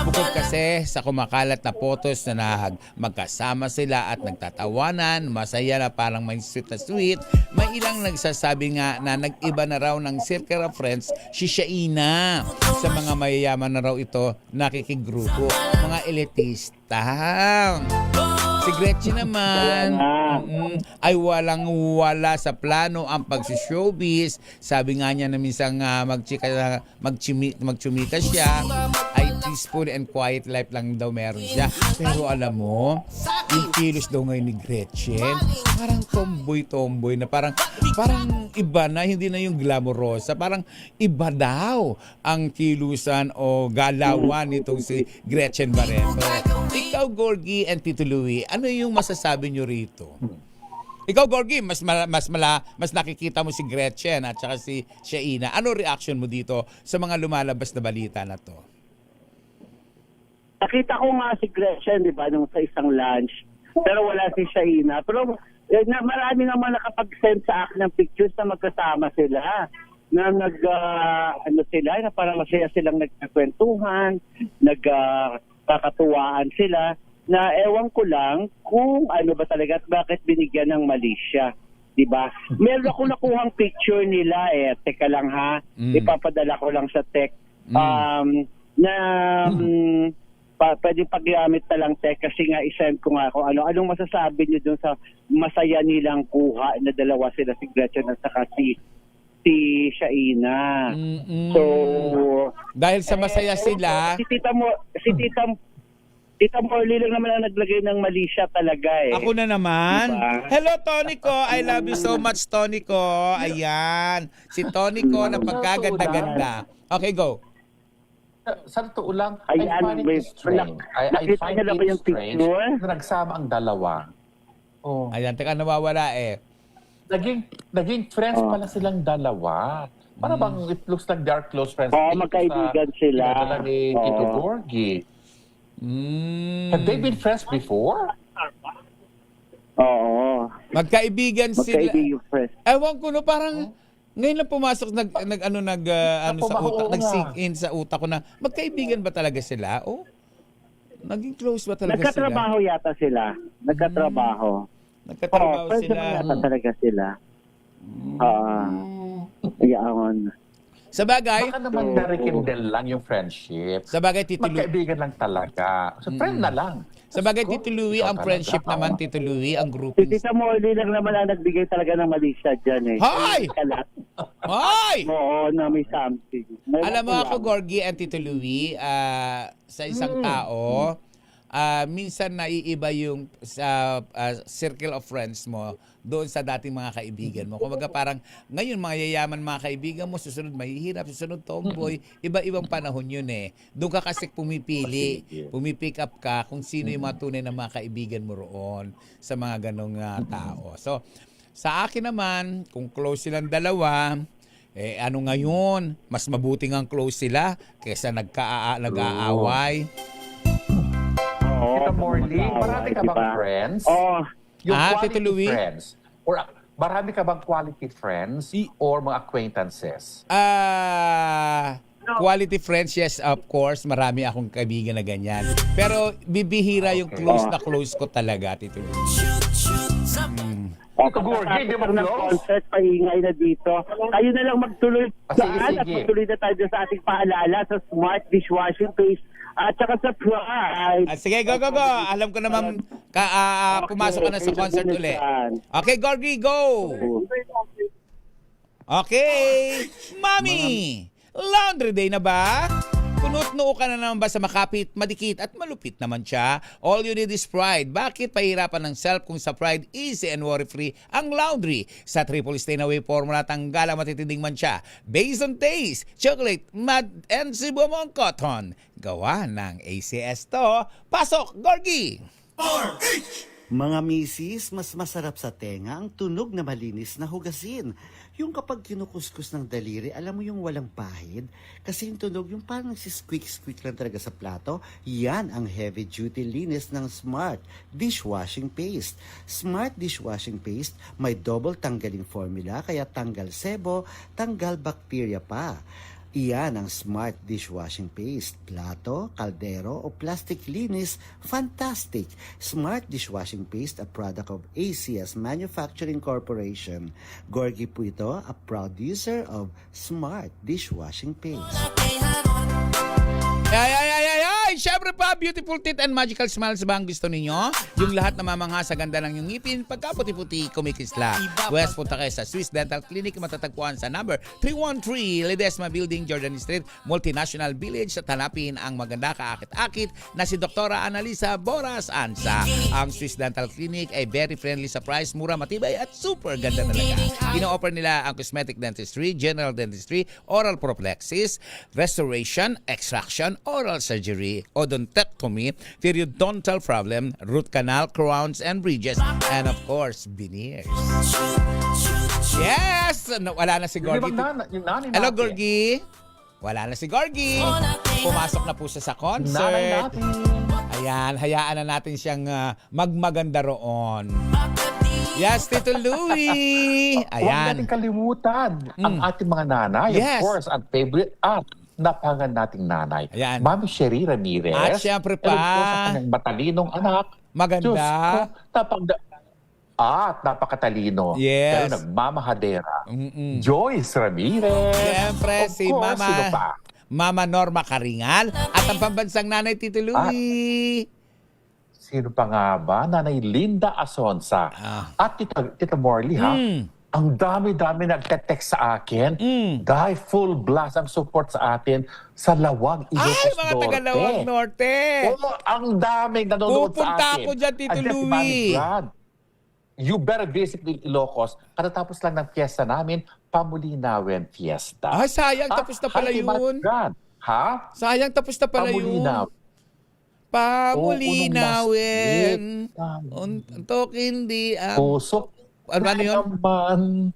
Bukod kasi sa kumakalat na photos na magkasama sila at nagtatawanan, masaya na parang may sweet, may ilang nagsasabi nga na nag-iba na raw ng circle of friends si Shaina. Sa mga mayayaman na raw ito nakikigrupo, mga elitista. Si Gretchen naman ay walang-wala sa plano ang pag-showbiz. Sabi nga niya na minsan magchumika siya, ay peaceful and quiet life lang daw meron siya. Pero alam mo, yung kilos daw ngayon ni Gretchen, parang tomboy-tomboy na parang iba na, hindi na yung glamorosa. Parang iba daw ang kilusan o galawan nitong si Gretchen Barreto. Ikaw, Gorgie and Tito Louie, ano yung masasabi nyo rito? Ikaw, Gorgie, mas nakikita mo si Gretchen at saka si Shaina. Ano reaction mo dito sa mga lumalabas na balita na to? Nakita ko nga si Gretchen, di ba, nung sa isang lunch. Pero wala si Shaina. Pero marami naman nakapag-send sa akin ng pictures na magkasama sila. Na sila, na parang masaya silang nagkakwentuhan, kakatuwaan sila, na ewan ko lang kung ano ba talaga at bakit binigyan ng mali siya. Diba? Meron ako nakuhang picture nila Teka lang ha. Ipapadala ko lang sa tech. Pwede paggamit na lang tech kasi nga isend ko nga kung anong masasabi niyo dun sa masaya nilang kuha na dalawa sila, si Gretchen at saka si Shaina. So, dahil sa masaya sila, Tita Morley lang naman ang naglagay ng mali siya talaga Ako na naman. Diba? Hello, Tonico. I love you so much, Tonico. Ayan. Si Tonico na pagkaganda-ganda. Okay, go. Sa totoo lang, Ayan, I find it strange. I find it strange na nagsama ang dalawa. Oh. Ayan, teka, nawawala Naging friends pala silang dalawa. Para bang it looks like they are close friends. Magkaibigan sila. Pinadala ni Tito Gorgie. Have they been friends before? Oo. Magkaibigan sila. Friends. Ewan ko no, parang ngayon lang pumasok nag-sink in sa utak ko na magkaibigan ba talaga sila? O naging close ba talaga sila? Nagkatrabaho yata sila. Nagkatrabaho sila. Yata talaga sila. Yaon. Sa bagay, baka naman na-rekindle lang yung friendship. Sa bagay, Tito Louie. Magkaibigan lang talaga. So, friend na lang. Sa bagay, Tito Louie, ang friendship naman, Tito Louie, ang Si groupings. Tita Morley lang naman ang nagbigay talaga ng mali siya dyan Hoy! Hoy! Oo, na may something. Alam mo ako, Gorgie and Tito Louie, sa isang tao, minsan naiiba yung circle of friends mo doon sa dating mga kaibigan mo. Kumbaga parang ngayon mga yayaman mga kaibigan mo, susunod mahihirap, susunod tomboy, iba-ibang panahon yun Doon ka kasi pumipili, pumipick up ka kung sino yung mga tunay na mga kaibigan mo roon sa mga ganong tao. So, sa akin naman, kung close silang dalawa, ano ngayon, mas mabuting ang close sila kaysa nag-aaway. Tita Morley, marami ka bang friends? Yung Tito quality Louie? friends? Or marami ka bang quality friends or mga acquaintances? Quality friends, yes, of course. Marami akong kaibigan na ganyan. Pero bibihira yung close na close ko talaga, Tito Louie. Gorgie, hindi mo concert, paingay na dito. Kayo na lang magtuloy at magtuloy na tayo sa ating paalala sa Smart Dishwashing Paste at saka sa Pride. Sige, go. Alam ko naman pumasok ka na sa concert uli. Okay, Gorgie, go! Okay, Mami! Laundry day na ba? Kunot-noo ka na naman ba sa makapit, madikit at malupit naman siya? All you need is Pride. Bakit pahirapan ng self kung sa Pride easy and worry-free ang laundry? Sa triple stain away formula, tanggal ang matitinding mancha. Based on taste, chocolate, mud, and sibumong cotton. Gawa ng ACS to. Pasok, Gorgie! Mga misis, mas masarap sa tenga ang tunog na malinis na hugasin. Yung kapag kinukuskus ng daliri, alam mo yung walang pahid? Kasi yung tunog, yung parang nagsisqueak-squeak lang talaga sa plato, yan ang heavy-duty linis ng Smart Dishwashing Paste. Smart Dishwashing Paste may double tanggaling formula, kaya tanggal sebo, tanggal bacteria pa. Iyan ang Smart Dishwashing Paste. Plato, kaldero o plastic linis, fantastic! Smart Dishwashing Paste, a product of ACS Manufacturing Corporation. Gorgie po ito, a proud user of Smart Dishwashing Paste. Ay! Siyempre pa, beautiful teeth and magical smiles ba ang gusto ninyo? Yung lahat na mamangha sa ganda ng yung ngipin, pagka puti-puti, kumikisla. West, punta kayo sa Swiss Dental Clinic, matatagpuan sa number 313 Ledesma Building, Jordan Street, Multinational Village. At hanapin ang maganda kaakit-akit na si Dr. Annalisa Boras Ansa. Ang Swiss Dental Clinic ay very friendly sa price, mura, matibay at super ganda talaga. Ino-offer nila ang cosmetic dentistry, general dentistry, oral prophylaxis, restoration, extraction, oral surgery, odontectomy, periodontal problem, root canal, crowns and bridges, and of course, veneers. Yes! Wala na si Gorgie. Hello, Gorgie. Wala na si Gorgie. Pumasok na po siya sa concert. Ayan, hayaan na natin siyang magmaganda roon. Yes, Tito Louie. Huwag natin kalimutan ang ating mga nanay. Yes. Of course, ang favorite napangan nating nanay. Ayan. Mami Sherry Ramirez. At syempre pa. And of course, ang kanyang matalinong anak. Maganda. Diyos ko, napakatalino. Yes. Pero nagmamahadera. Joyce Ramirez. Siyempre, Of si course, Mama. sino pa? Mama Norma Karingal. At ang pambansang nanay, Tito Louie. Sino pa nga ba? Nanay Linda Asonsa. At Tita Morley, ha? Ang dami-dami nagte-text sa akin dahil full blast ang support sa atin sa Lawag, Ilocos Ay, mga Norte. taga-Lawag Norte. Oo, ang daming nanonood sa Pupunta atin. ako dyan, Tito Andiyan si Louie. Manny Brad. You better visit the Ilocos. Katatapos lang ng fiesta namin, Pamulinawen Fiesta. Ay, sayang, tapos na pala hi, yun. Manny Brad. Ha? Sayang, tapos na pala Pamulinaw. yun. Pamulinawen. Untok hindi. Puso. Ano yun? Naman.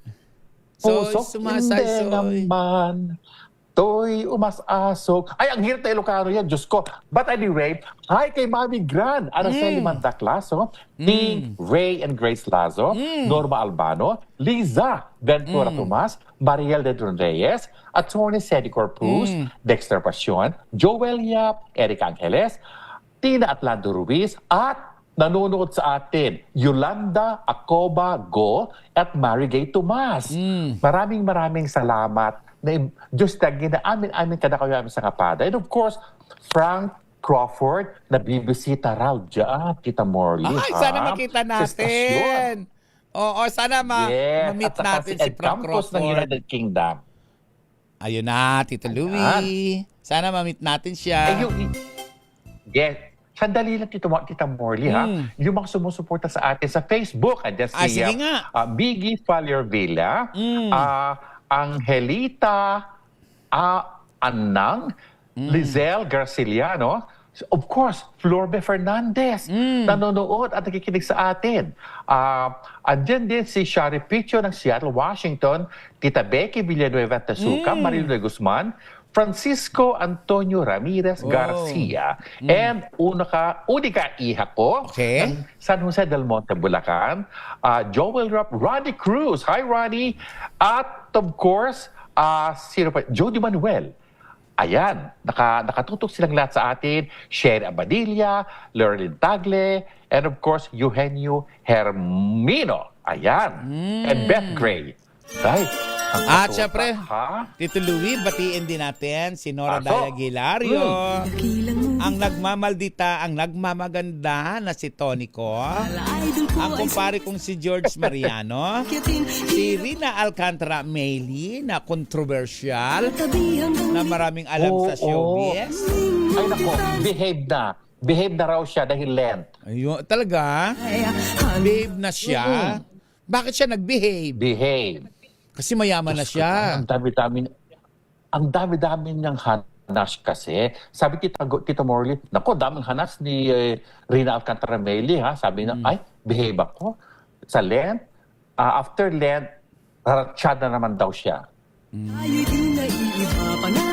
Soy, Pusok sumasaysoy. hindi naman. To'y umasasok. Ay, ang hirap na Ilocano yan. Diyos ko. But anyway, hi kay Mami Gran. Araceli Mantaclaso, Ting, Ray and Grace Lazo, Norma Albano, Liza Ventura Tomas, Mariel de Don Reyes, Atty. Sedi Corpus, Dexter Pasion, Joel Yap, Eric Angeles, Tina Atlando Ruiz, at nanonood sa atin, Yolanda Acoba Go at Mary Gay Tomas. Maraming salamat na Diyos tagi na amin kadakayamin sa kapada. And of course, Frank Crawford na bibisita raw dyan, Tita Morley. Ay, sana makita natin. Oo, sana ma-meet natin si Frank Campos ng Crawford. United Kingdom. Ayun na, Tito Louie. Sana ma-meet natin siya. Yes. Sandali lang, Tita Morley, ha? Yung mga sumusuporta sa atin sa Facebook. Andiyan si sige nga. Biggie Villa, Angelita Anang, Lizelle Garciliano, of course, Florbe Fernandez, nanonood at nakikinig sa atin. Andiyan din si Shari Picho ng Seattle, Washington, Tita Becky Villanueva Tasuca, Marilo de Guzman, Francisco Antonio Ramirez Garcia, and Unica Iha ko, ng San Jose del Monte, Bulacan, Joel Rapp, Ronnie Cruz, hi Ronnie, at of course, sino pa? Jody Manuel. Ayan, nakatutok silang lahat sa atin, Sherry Abadilla, Lorelyn Tagle, and of course, Eugenio Hermino. Ayan, and Beth Gray. Right. At syempre, Tito Louie, batiin din natin si Nora Daya Gilario, ang nagmamaldita, ang nagmamaganda na si Tonico, ang kumpare kong si George Mariano, si Rina Alcantara Meili na kontrobersyal, na maraming alam sa showbiz. Ay nako, behave na raw siya dahil Lent. Ayun, talaga? Behave na siya? Bakit siya nag-behave? Behave. Kasi mayaman na siya. Ang dami-dami niyang hanas kasi. Sabi Tita Morley, nako, daming hanas ni Rina Alcantara Meili, ha? Sabi na, ay, behave ako. Sa Lent, after Lent, ratsyada naman daw siya.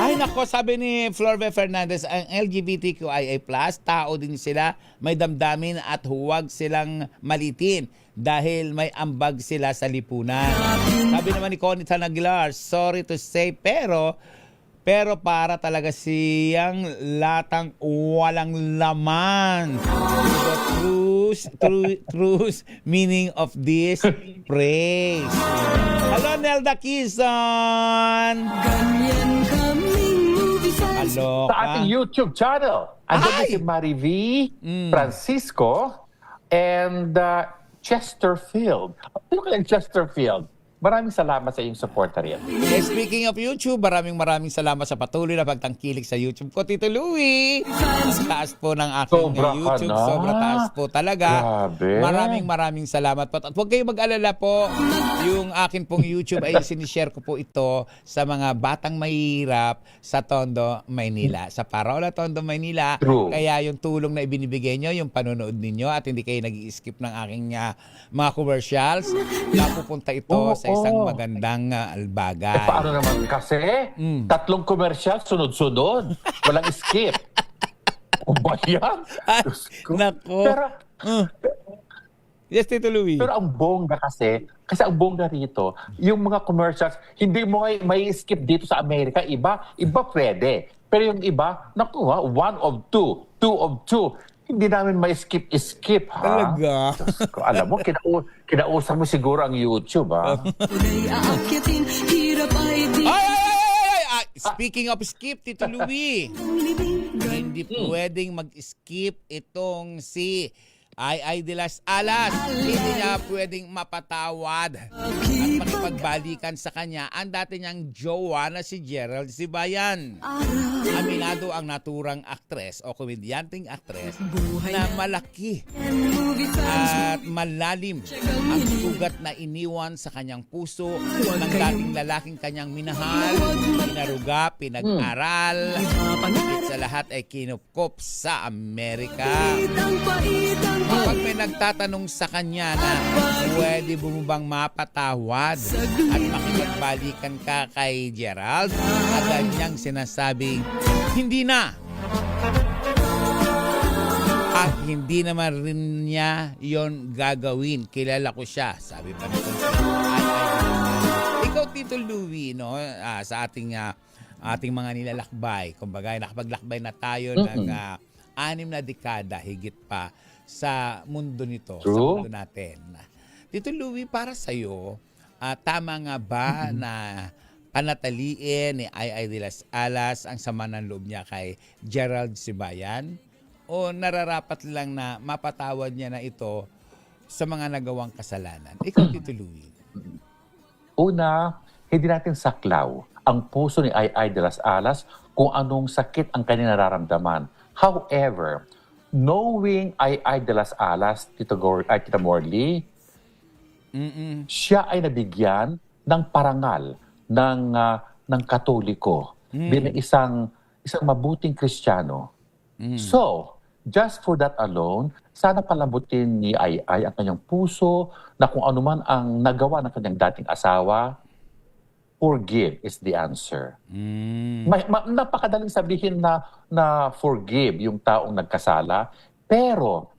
Ay nako, sabi ni Florbe Fernandez, ang LGBTQIA+, tao din sila, may damdamin at huwag silang malitin dahil may ambag sila sa lipunan. Sabi naman ni Connie Tan Aguilar, sorry to say, pero pero para talaga siyang latang walang laman. The true meaning of this praise. Hello, Nelda Quezon! Hello Sa ating YouTube channel, andun si Marie V, Francisco, and Chesterfield. Ano kaya Chesterfield? Maraming salamat sa iyong suporta rin. Okay, speaking of YouTube, maraming salamat sa patuloy na pagtangkilik sa YouTube ko, Tito Louie. Ang taas po ng aking YouTube. Sobra taas po talaga. Grabe. Maraming salamat po. At huwag kayong mag-alala po, yung akin pong YouTube ay sinishare ko po ito sa mga batang mahihirap sa Tondo, Maynila. Sa Parola, Tondo, Maynila. True. Kaya yung tulong na ibinibigay nyo, yung panonood ninyo at hindi kayo nag-i-skip ng aking mga commercials, napupunta ito sa isang magandang albagay. Paano naman kasi? 3 commercial, sunod-sunod. Walang skip. O ba yan? Nako. Pero, yes, Tito Louie. Pero ang bongga kasi ang bongga rito, yung mga commercials, hindi mo may skip dito sa Amerika. Iba pwede. Pero yung iba, naku ha, 1 of 2, 2 of 2. Hindi namin may skip, ha? Talaga? Ko, alam mo, kinausap mo siguro ang YouTube, ha? Speaking of skip, Tito Louie, hindi pwedeng mag-skip itong si Ay de las Alas. Hindi niya pwedeng mapatawad at makipagbalikan sa kanya ang dati niyang jowa na si Gerald Sibayan. Aminado ang naturang aktres o komedyanteng aktres na malaki at malalim ang sugat na iniwan sa kanyang puso ng dating lalaking kanyang minahal, pinaruga, pinag-aral, higit sa lahat ay kinupkop sa Amerika. Kapag may nagtatanong sa kanya na pwede mo bang mapatawad at makipagbalikan ka kay Gerald, agad niyang sinasabing, hindi na. At hindi naman rin niya yon gagawin. Kilala ko siya. Sabi pa nito. Ikaw, Tito Louie, no? Sa ating mga nilalakbay. Kumbaga, nakapaglakbay na tayo ng 6 na dekada, higit pa sa mundo nito, True. sa mundo natin. Tito Louie, para sa'yo, tama nga ba na panataliin ni Ay de las Alas ang sama ng loob niya kay Gerald Sibayan? O nararapat lang na mapatawad niya na ito sa mga nagawang kasalanan? Ikaw, Tito Louie. Una, hindi natin saklaw ang puso ni Ay de las Alas kung anong sakit ang kanyang nararamdaman. However, knowing Ay de las Alas, Tita Morley, siya ay nabigyan ng parangal ng Katoliko bilang isang mabuting Kristiyano. So, just for that alone, sana palambutin ni Ay ang kanyang puso na kung ano man ang nagawa ng kanyang dating asawa, forgive is the answer. Napakadaling sabihin na forgive yung taong nagkasala, pero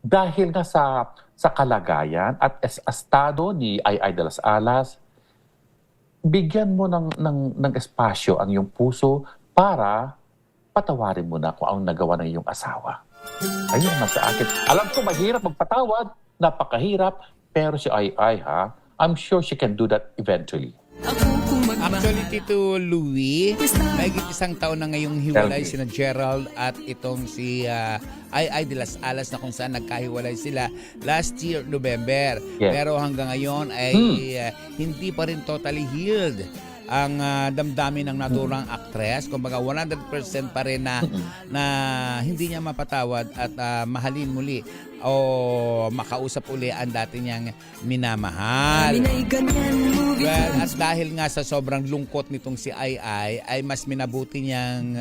dahil nga sa kalagayan at estado ni Ay de las Alas, bigyan mo ng espasyo ang iyong puso para patawarin mo na kung ang nagawa ng iyong asawa. Ayun naman sa akin. Alam ko mahirap magpatawad, napakahirap, pero si Ay I'm sure she can do that eventually. Actually, Tito Louie, mahigit 1 taon na ngayong hiwalay sina Gerald at itong si Ay de las Alas, na kung saan nagkahiwalay sila last year, November. Yes. Pero hanggang ngayon ay hindi pa rin totally healed ang damdamin ng naturang aktres. Kumbaga 100% pa rin na hindi niya mapatawad at mahalin muli o makausap uli ang dati niyang minamahal. Well, at dahil nga sa sobrang lungkot nitong si ay mas minabuti niyang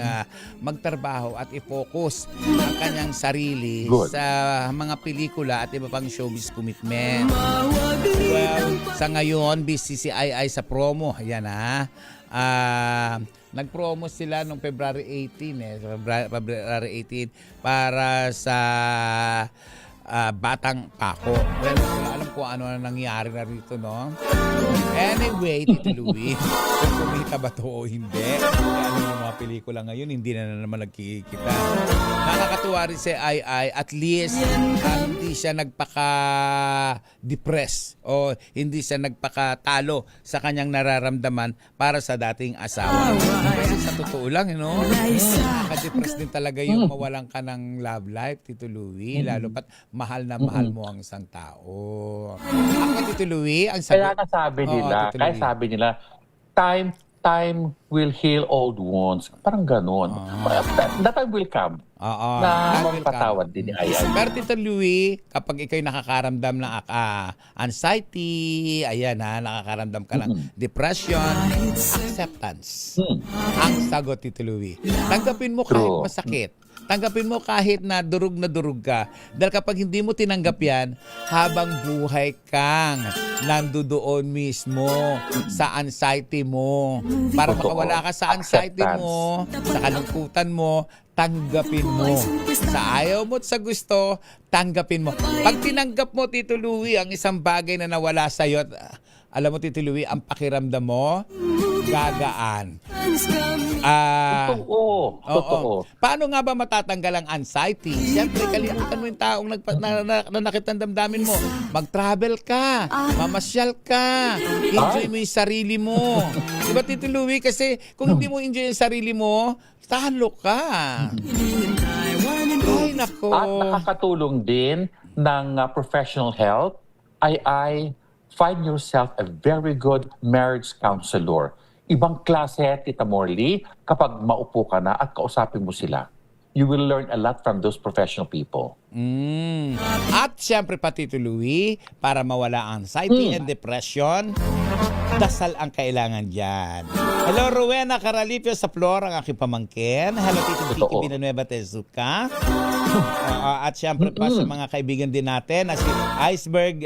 magtrabaho at i-focus ang kanyang sarili sa mga pelikula at iba pang showbiz commitment. Well, sa ngayon, busy si ay sa promo. Ayan nag-promo sila noong February 18 February 18 para sa batang pako. Well, wala alam kung ano na nangyari na rito, no? Anyway, Tito Louie, kung kumita ba to o hindi, ano yung mga pelikula ngayon, hindi na naman nagkikita. Nakakatuwa rin si Ai, at least hindi siya nagpaka-depress o hindi siya nagpaka-talo sa kanyang nararamdaman para sa dating asawa. Kasi sa totoo lang, nakaka-depress din talaga yung mawalan ka ng love life, Tito Louie, lalo pat mahal na mahal mo ang isang tao. Ako, Tito Louie, ang sabi... Kaya sabi nila, time will heal old wounds. Parang ganun. That time will come. Na magpatawad din ni Ai. Pero Tito Louie, kapag ikaw'y nakakaramdam ng anxiety, nakakaramdam ka ng depression, acceptance. Ang sagot, Tito Louie. Tanggapin mo kahit masakit. Tanggapin mo kahit na durug ka. Dahil kapag hindi mo tinanggap yan, habang buhay kang nandoon mismo sa anxiety mo. Para makawala ka sa anxiety mo, sa kalungkutan mo, tanggapin mo. Sa ayaw mo at sa gusto, tanggapin mo. Pag tinanggap mo, Tito Louie, ang isang bagay na nawala sa'yo, alam mo, Tito Louie, ang pakiramdam mo, gagaan. Totoo. Paano nga ba matatanggal ang anxiety? Siyempre, kalimutan mo yung taong nanakit ng damdamin mo. Mag-travel ka, mamasyal ka, enjoy mo yung sarili mo. Diba, Tito Louie? Kasi kung hindi mo enjoy yung sarili mo, talo ka. Ay, nako. At nakakatulong din ng professional help ay find yourself a very good marriage counselor. Ibang klase, Tita Morley, kapag maupo ka na at kausapin mo sila. You will learn a lot from those professional people. At siyempre pa, Tito Louie, para mawala ang anxiety and depression, dasal ang kailangan dyan. Hello, Rowena Caralipio sa Flor, ang aking pamangkin. Hello, Tito Vicky Villanueva Tezuka. At siyempre pa sa mga kaibigan din natin na si Iceberg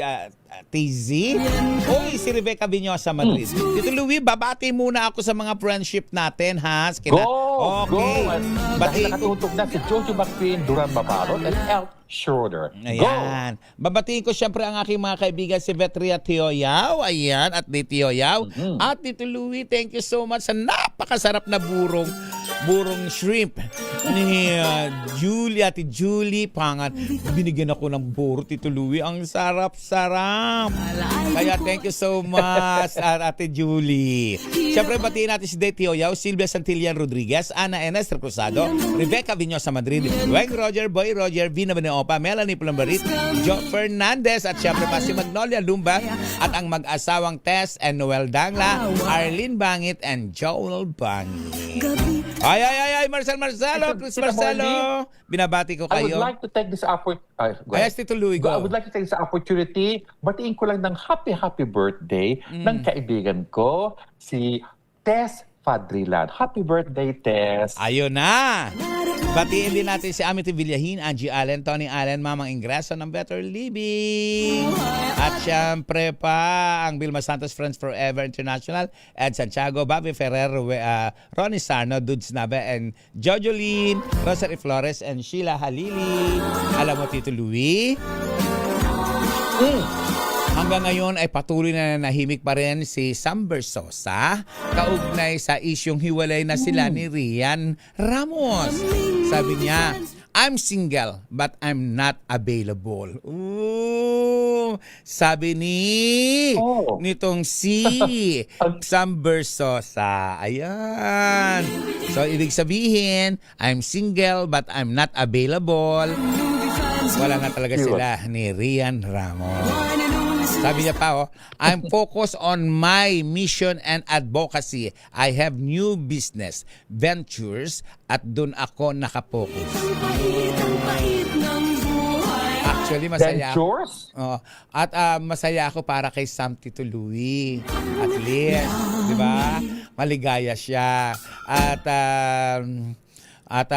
TZ. Uy, si Rebecca Viñosa Madrid. Tito Louie, babati muna ako sa mga friendship natin, ha? Go! Dahil nakatutok na si Jojo McQueen, Duran Babarot, and Elf Schroeder. Ayan. Babatiin ko siyempre ang aking mga kaibigan si Vetria Tioyaw. Ayan, at ni Tioyaw. At Tito Louie, thank you so much sa napakasarap na burong shrimp ni Julie, Ate Julie Pangan. Binigyan ako ng buro, Tito Louie. Ang sarap-sarap. Kaya thank you so much, Ate Julie. Siyempre, batiin natin si Dave Tioyaw, Silvia Santillan Rodriguez, Ana Enes Recusado, Rebecca Viñosa Madrid, Weng Roger, Boy Roger, Vina Beneopa, Melanie Plumbarit, Joe Fernandez, at siyempre pa si Magnolia Lumba, at ang mag-asawang Tess and Noel Dangla, Arlene Bangit, and Joel Bangit. Ay, Marcelo, Chris Marcelo. Binabati ko kayo. I would like to take this opportunity. Yes, Tito Louie, go. I would like to take this opportunity. Batiin ko lang ng happy birthday ng kaibigan ko, si Tess Fadrilan. Happy birthday, Tess. Ayun na. Batiin din natin si Amity Villahin, Angie Allen, Tony Allen, Mamang Ingreso ng Better Living. At syempre pa ang Vilma Santos Friends Forever International, Ed Santiago, Bobby Ferrer, Ronnie Sarno, Dudes Nabe, and Jojo Lynn, Rosary Flores, and Sheila Halili. Alam mo, Tito Louie? Hanggang ngayon ay patuloy na nahimik pa rin si Sam Bersosa kaugnay sa isyong hiwalay na sila ni Rian Ramos. Sabi niya, I'm single but I'm not available. Ooh, sabi nitong si Sam Bersosa. Ayan. So, ibig sabihin, I'm single but I'm not available. Wala nga talaga sila ni Rian Ramos. Sabi niya pa, I'm focused on my mission and advocacy. I have new business ventures at doon ako nakapokus. Actually, masaya ako. At masaya ako para kay Sam, Tito Louie. At least, di ba? Maligaya siya. At At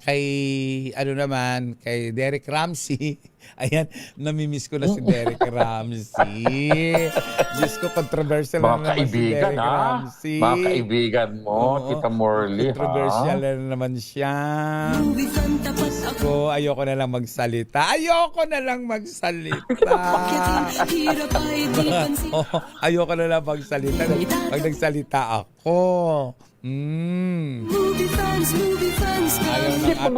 kay, kay Derek Ramsey. Ayan, namimiss ko na si Derek Ramsey. Diyos ko, controversial na naman si Derek Ramsey. Mga kaibigan mo, Tita Morley, controversial na naman siya. Ko, ayoko na lang magsalita. Ayoko na lang magsalita. Ayoko na lang magsalita. Pag nagsalita ako. Keep mo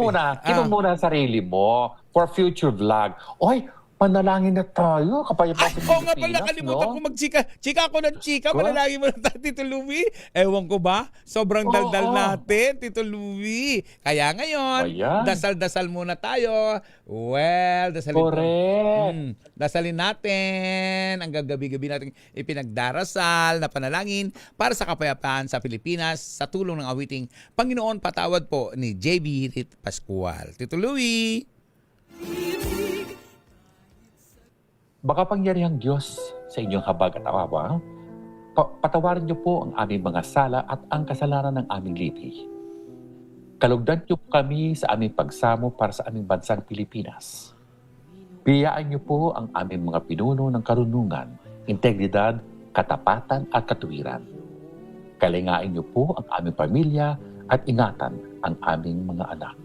muna ang sarili mo for future vlog. Oy, manalangin na tayo. Kapayapaan sa Oo nga pala, kalimutan ko magchika. Chika ako ng chika. Manalangin mo na tayo, Tito Louie. Ewan ko ba? Sobrang daldal natin, Tito Louie. Kaya ngayon, dasal-dasal muna tayo. Well, dasalin dasalin natin ang gabi-gabi natin ipinagdarasal na panalangin para sa kapayapaan sa Pilipinas sa tulong ng awiting Panginoon Patawad po ni JB Rit Pascual. Tito Louie. Baka pangyarihang Diyos sa inyong habag at awa, patawarin niyo po ang aming mga sala at ang kasalanan ng aming lipi. Kalugdan niyo kami sa aming pagsamo para sa aming bansang Pilipinas. Biyaan niyo po ang aming mga pinuno ng karunungan, integridad, katapatan at katuwiran. Kalingain niyo po ang aming pamilya at ingatan ang aming mga anak.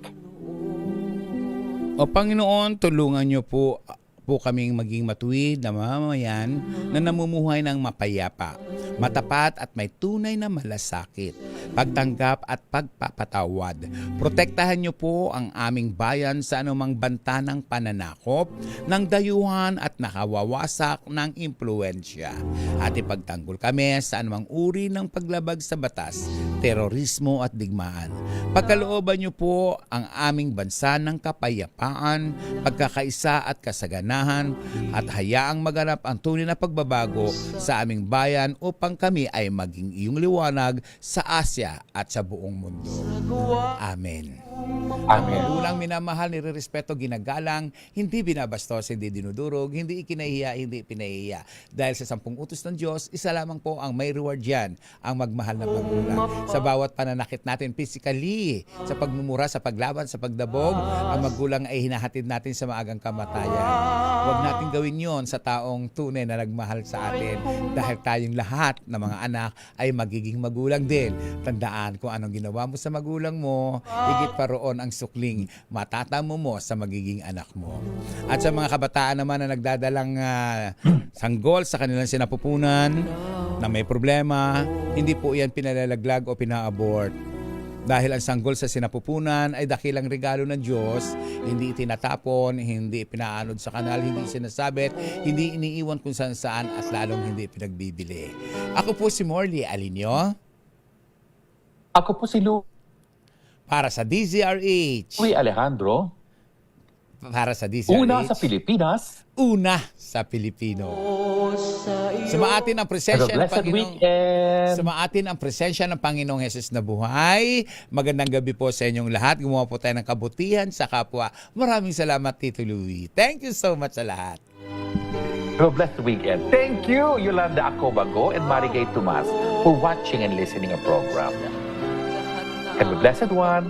O Panginoon, tulungan niyo po kaming maging matuwid na mamamayan na namumuhay ng mapayapa, matapat at may tunay na malasakit, pagtanggap at pagpapatawad. Protektahan niyo po ang aming bayan sa anumang banta ng pananakop, ng dayuhan at nakawawasak ng impluensya. At ipagtanggol kami sa anumang uri ng paglabag sa batas, terorismo at digmaan. Pagkalooban niyo po ang aming bansa ng kapayapaan, pagkakaisa at kasaganahan, at hayaang maganap ang tunay na pagbabago sa aming bayan upang kami ay maging iyong liwanag sa Asya at sa buong mundo. Amen. Ang magulang minamahal, nirerespeto, ginagalang, hindi binabastos, hindi dinudurog, hindi ikinahiya, hindi pinahiya. Dahil sa 10 utos ng Diyos, isa lamang po ang may reward yan, ang magmahal ng magulang. Sa bawat pananakit natin physically, sa pagmumura, sa paglaban, sa pagdabog, ang magulang ay hinahatid natin sa maagang kamatayan. Huwag natin gawin yon sa taong tunay na nagmahal sa atin dahil tayong lahat na mga anak ay magiging magulang din. Tandaan kung anong ginawa mo sa magulang mo, higit pa roon ang sukling matatamo mo sa magiging anak mo. At sa mga kabataan naman na nagdadalang sanggol sa kanilang sinapupunan na may problema, hindi po yan pinalalaglag o pina-abort. Dahil ang sanggol sa sinapupunan ay dakilang regalo ng Diyos, hindi itinatapon, hindi pinaanod sa kanal, hindi sinasabit, hindi iniiwan kung saan-saan at lalong hindi pinagbibili. Ako po si Morley Alinio. Ako po si Lou. Para sa DZRH. Louie Alejandro. Para sa DZRH. Una sa Pilipinas. Una sa Pilipino. Sumaatin ang presensya ng Panginoong. Sumaatin ang presensya ng Panginoong Hesus na buhay. Magandang gabi po sa inyong lahat. Gumawa po tayo ng kabutihan sa kapwa. Maraming salamat, Tito Louie. Thank you so much sa lahat. Have a blessed weekend. Thank you, Yolanda Acobago and Marigay Tomas, for watching and listening a program. Have a blessed one.